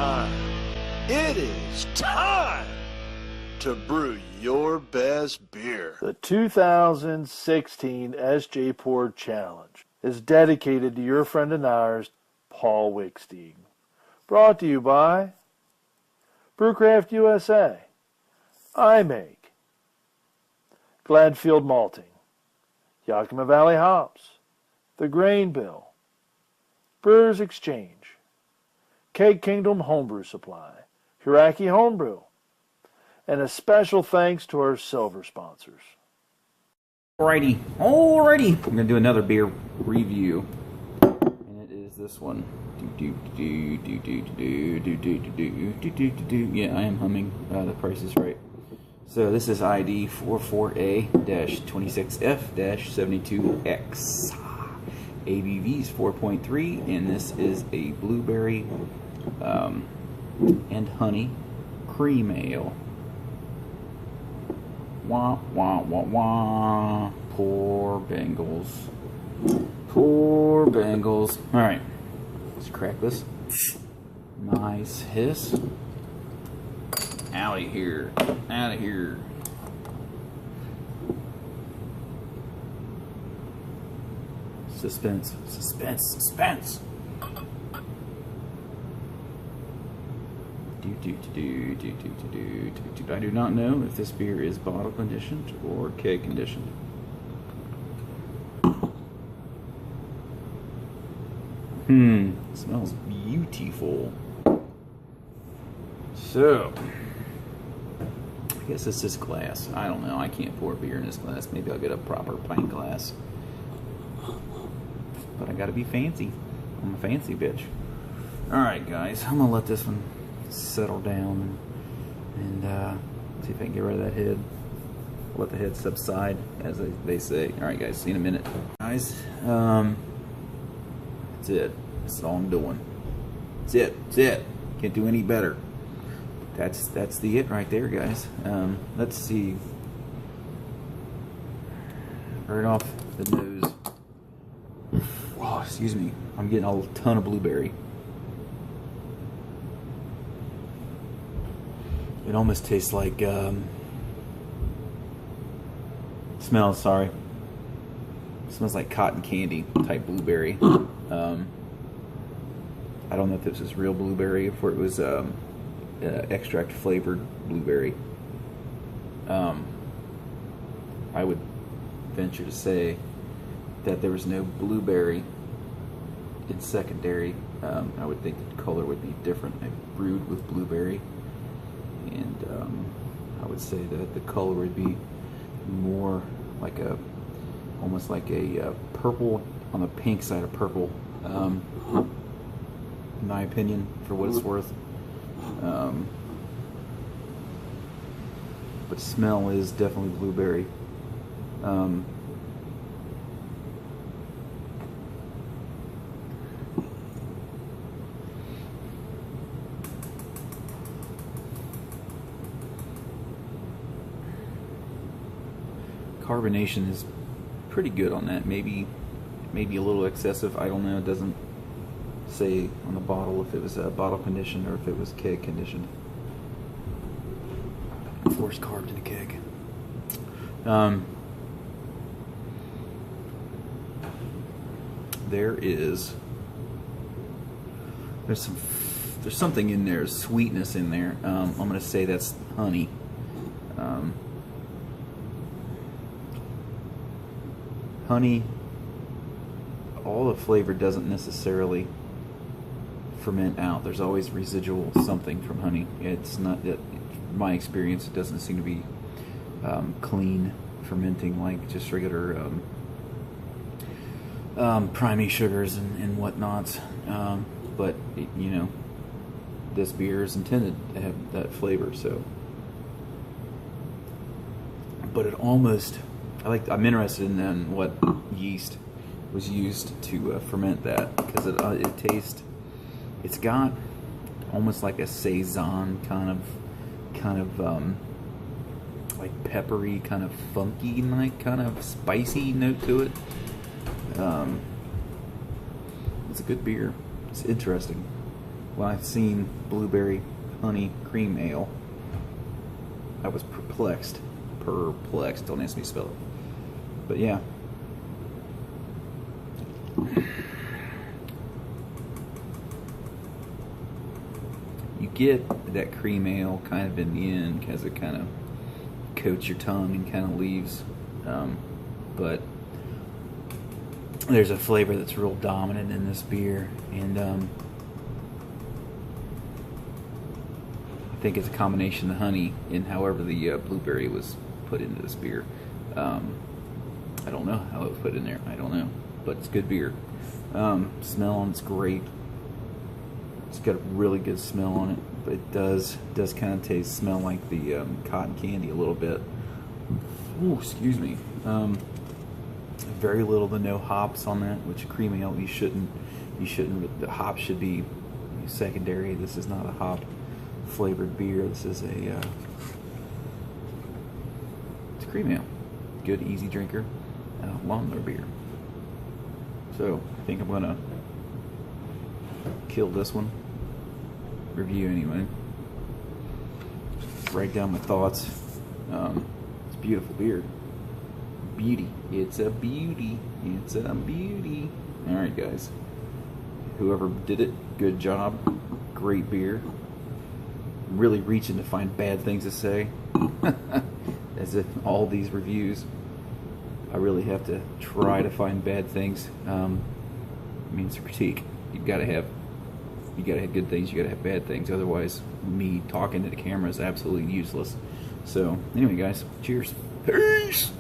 time. It is time to brew your best beer. The 2016 Sjporr Challenge is dedicated to your friend and ours, Paul Wickstein. Brought to you by Brewcraft USA, iMake, Gladfield Malting, Yakima Valley Hops, The Grain Bill, Brewers Exchange, Keg Kingdom Homebrew Supply, Hiraki Homebrew, and a special thanks to our silver sponsors. Alrighty, we're going to do another beer review, and it is this one. Yeah, I am humming. The price is right. So this is ID 44A-26F-72X. ABV is 4.3, and this is a blueberry and honey cream ale. Wah, wah, wah, wah. Poor Bengals. Poor Bengals. Alright, let's crack this. Nice hiss. Out of here. Out of here. Suspense. Suspense. Suspense. I do not know if this beer is bottle conditioned or keg conditioned. It smells beautiful. So, I guess it's this glass. I don't know. I can't pour beer in this glass. Maybe I'll get a proper pint glass. But I gotta be fancy. I'm a fancy bitch. Alright, guys. I'm gonna let this one settle down and see if I can get rid of that head. Let the head subside, as they say. Alright, guys. See you in a minute. Guys, that's it. That's all I'm doing. That's it. That's it. Can't do any better. That's the it right there, guys. Let's see. Right off the nose. Oh, excuse me. I'm getting a ton of blueberry. It almost tastes like smells like cotton candy type blueberry. I don't know if this is real blueberry, if it was extract flavored blueberry. I would venture to say that there was no blueberry in secondary. I would think the color would be different. I brewed with blueberry, and I would say that the color would be more like almost like a purple on the pink side of purple, in my opinion, for what it's worth. But smell is definitely blueberry. Carbonation is pretty good on that. Maybe a little excessive. I don't know. It doesn't say on the bottle if it was bottle conditioned or if it was keg conditioned. Force carved in a keg. There's something in there, sweetness in there. I'm gonna say that's honey. Honey, all the flavor doesn't necessarily ferment out. There's always residual something from honey. It's not that, in my experience, it doesn't seem to be clean fermenting like just regular primary sugars and whatnot. But you know, this beer is intended to have that flavor. So, but it almost, I'm interested in what yeast was used to ferment that, because it tastes. It's got almost like a saison kind of like peppery, kind of funky, like kind of spicy note to it. It's a good beer. It's interesting. when I've seen blueberry honey cream ale, I was perplexed. Perplexed. Don't ask me to spell it. But yeah. You get that cream ale kind of in the end because it kind of coats your tongue and kind of leaves. But there's a flavor that's real dominant in this beer, and I think it's a combination of the honey and however the blueberry was put into this beer. I don't know how it was put in there. I don't know, but it's good beer. Smell on it's great. It's got a really good smell on it, but it does kind of smell like the cotton candy a little bit. Ooh, excuse me. Very little to no hops on that, which cream ale you shouldn't. The hops should be secondary. This is not a hop flavored beer. This is it's a cream ale. Good, easy drinker. Lawnmower beer. So I think I'm gonna kill this one. Review anyway. Write down my thoughts. It's beautiful beer. Beauty. It's a beauty. It's a beauty. Alright, guys. Whoever did it, good job. Great beer. Really reaching to find bad things to say. As if all these reviews, I really have to try to find bad things. I mean, it's a critique. You gotta have good things, you gotta have bad things. Otherwise, me talking to the camera is absolutely useless. So, anyway, guys, cheers. Peace!